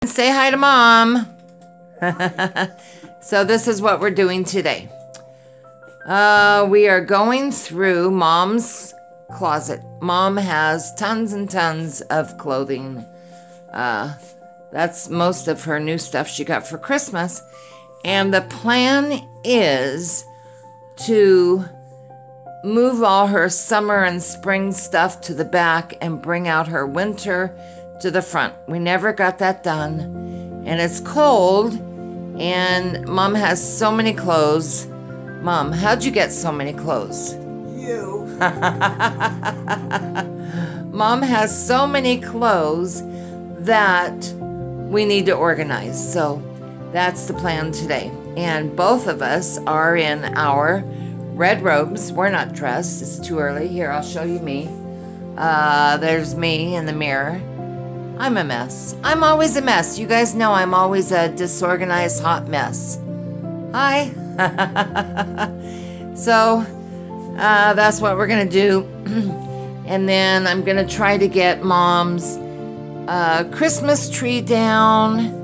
Say hi to Mom. So this is what we're doing today. We are going through Mom's closet. Mom has tons and tons of clothing. That's most of her new stuff she got for Christmas. And the plan is to move all her summer and spring stuff to the back and bring out her winter to the front. We never got that done. And it's cold, and Mom has so many clothes. Mom, how'd you get so many clothes? You. Mom has so many clothes that we need to organize. So that's the plan today. And both of us are in our red robes. We're not dressed. It's too early. Here, I'll show you me. There's me in the mirror. I'm a mess. I'm always a mess. You guys know I'm always a disorganized hot mess. Hi. So that's what we're going to do. And then I'm going to try to get Mom's Christmas tree down.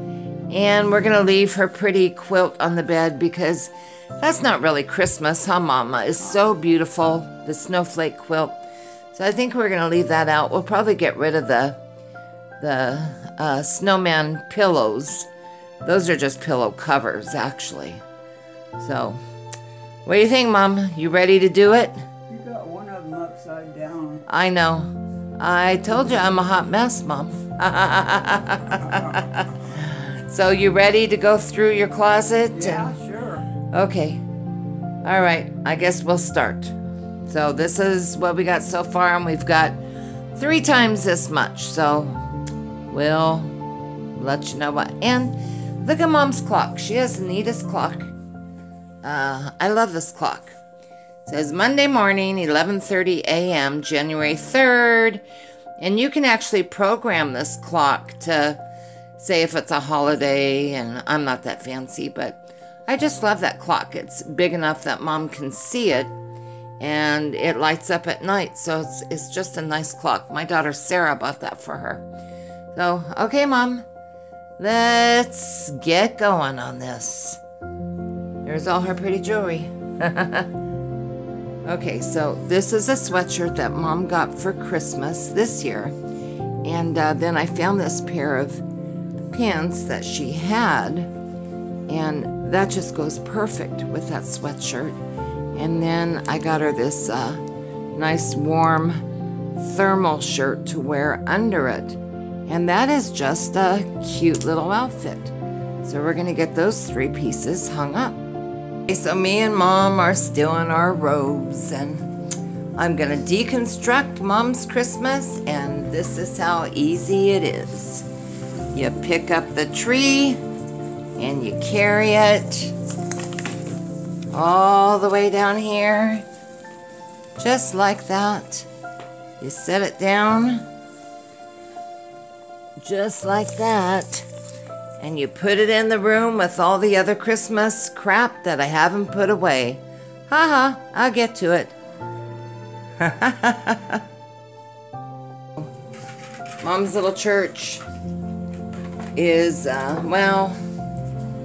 And we're going to leave her pretty quilt on the bed because that's not really Christmas, huh, Mama? It's so beautiful, the snowflake quilt. So I think we're going to leave that out. We'll probably get rid of the snowman pillows. Those are just pillow covers, actually. So, what do you think, Mom? You ready to do it? You got one of them upside down. I know. I told you I'm a hot mess, Mom. So you ready to go through your closet? Yeah, sure. Okay. All right. I guess we'll start. So this is what we got so far, and we've got 3 times this much. So we'll let you know what. And look at Mom's clock. She has the neatest clock. I love this clock. It says Monday morning, 11:30 a.m., January 3rd. And you can actually program this clock to say if it's a holiday, and I'm not that fancy, but I just love that clock. It's big enough that Mom can see it, and it lights up at night, so it's just a nice clock. My daughter Sarah bought that for her. So, okay, Mom, let's get going on this. There's all her pretty jewelry. Okay, so this is a sweatshirt that Mom got for Christmas this year, and then I found this pair of pants that she had, and that just goes perfect with that sweatshirt. And then I got her this nice warm thermal shirt to wear under it, and that is just a cute little outfit. So we're gonna get those 3 pieces hung up. Okay, so me and Mom are still in our robes, and I'm gonna deconstruct Mom's Christmas, and this is how easy it is. You pick up the tree and you carry it all the way down here, just like that. You set it down, just like that, and you put it in the room with all the other Christmas crap that I haven't put away. Haha, I'll get to it. Mom's little church is, well,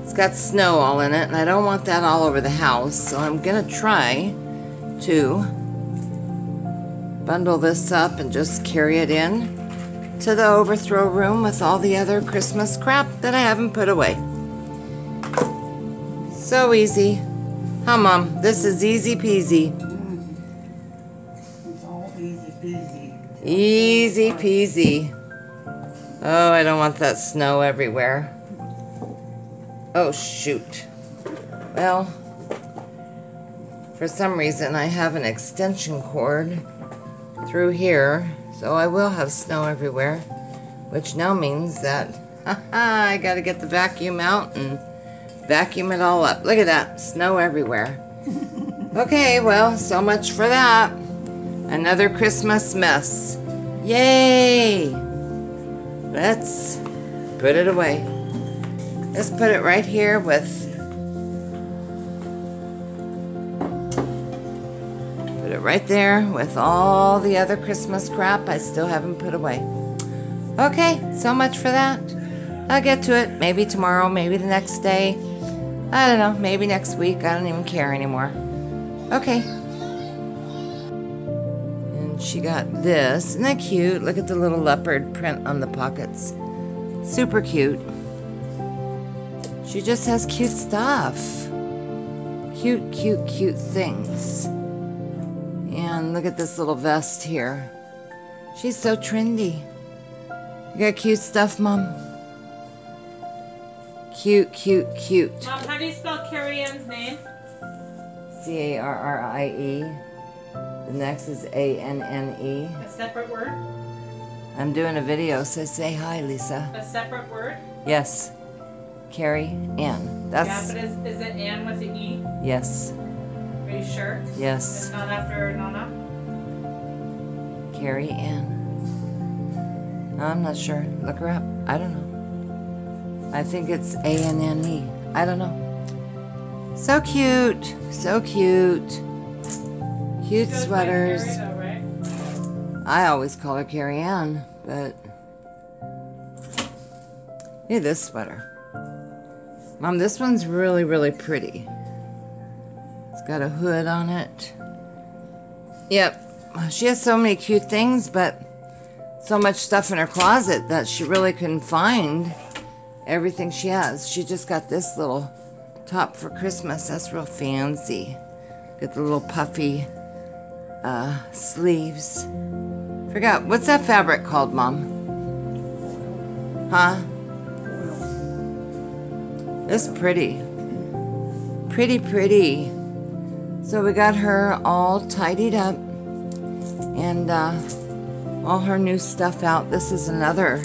it's got snow all in it, and I don't want that all over the house, so I'm gonna try to bundle this up and just carry it in to the overthrow room with all the other Christmas crap that I haven't put away. So easy. Huh, Mom? This is easy peasy. It's all easy peasy. Easy peasy. Oh, I don't want that snow everywhere. Oh, shoot. Well, for some reason I have an extension cord through here, so I will have snow everywhere, which now means that I gotta get the vacuum out and vacuum it all up. Look at that, snow everywhere. Okay, well, so much for that. Another Christmas mess. Yay! Let's put it away. Let's put it right here with, put it right there with all the other Christmas crap I still haven't put away. Okay, so much for that. I'll get to it. Maybe tomorrow, maybe the next day. I don't know. Maybe next week. I don't even care anymore. Okay. And she got this. Isn't that cute? Look at the little leopard print on the pockets. Super cute. She just has cute stuff. Cute, cute, cute things. And look at this little vest here. She's so trendy. You got cute stuff, Mom? Cute, cute, cute. Mom, how do you spell Carrie Ann's name? C-A-R-R-I-E. The next is A-N-N-E. A separate word? I'm doing a video, so say hi, Lisa. A separate word? Yes. Carrie Ann. That's... Yeah, but is it Ann with the E? Yes. Are you sure? Yes. It's not after Nana? Carrie Ann. I'm not sure. Look her up. I don't know. I think it's A-N-N-E. I don't know. So cute. So cute. Cute She goes by sweaters. Carrie, though, right? I always call her Carrie Ann, but... Look at this sweater. Mom, this one's really, really pretty. It's got a hood on it. Yep. She has so many cute things, but so much stuff in her closet that she really couldn't find everything she has. She just got this little top for Christmas. That's real fancy. Got the little puffy sleeves. Forgot, what's that fabric called, Mom? Huh? It's pretty. Pretty, pretty. So we got her all tidied up and all her new stuff out. This is another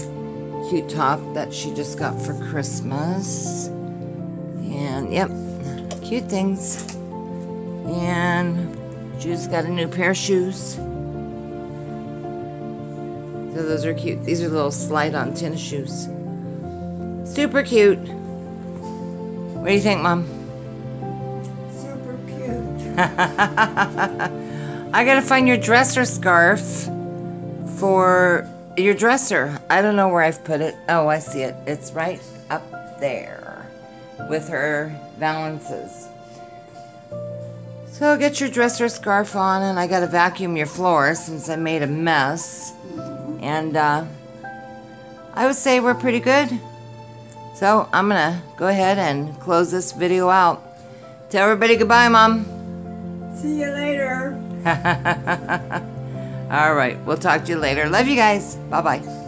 cute top that she just got for Christmas. And yep, cute things. And she's got a new pair of shoes. So those are cute. These are little slide-on tennis shoes. Super cute. What do you think, Mom? Super cute. I gotta find your dresser scarf for your dresser. I don't know where I've put it. Oh, I see it. It's right up there with her valances. So get your dresser scarf on, and I gotta vacuum your floor since I made a mess. And I would say we're pretty good. So I'm gonna go ahead and close this video out. Tell everybody goodbye, Mom. See you later. All right, we'll talk to you later. Love you guys. Bye-bye.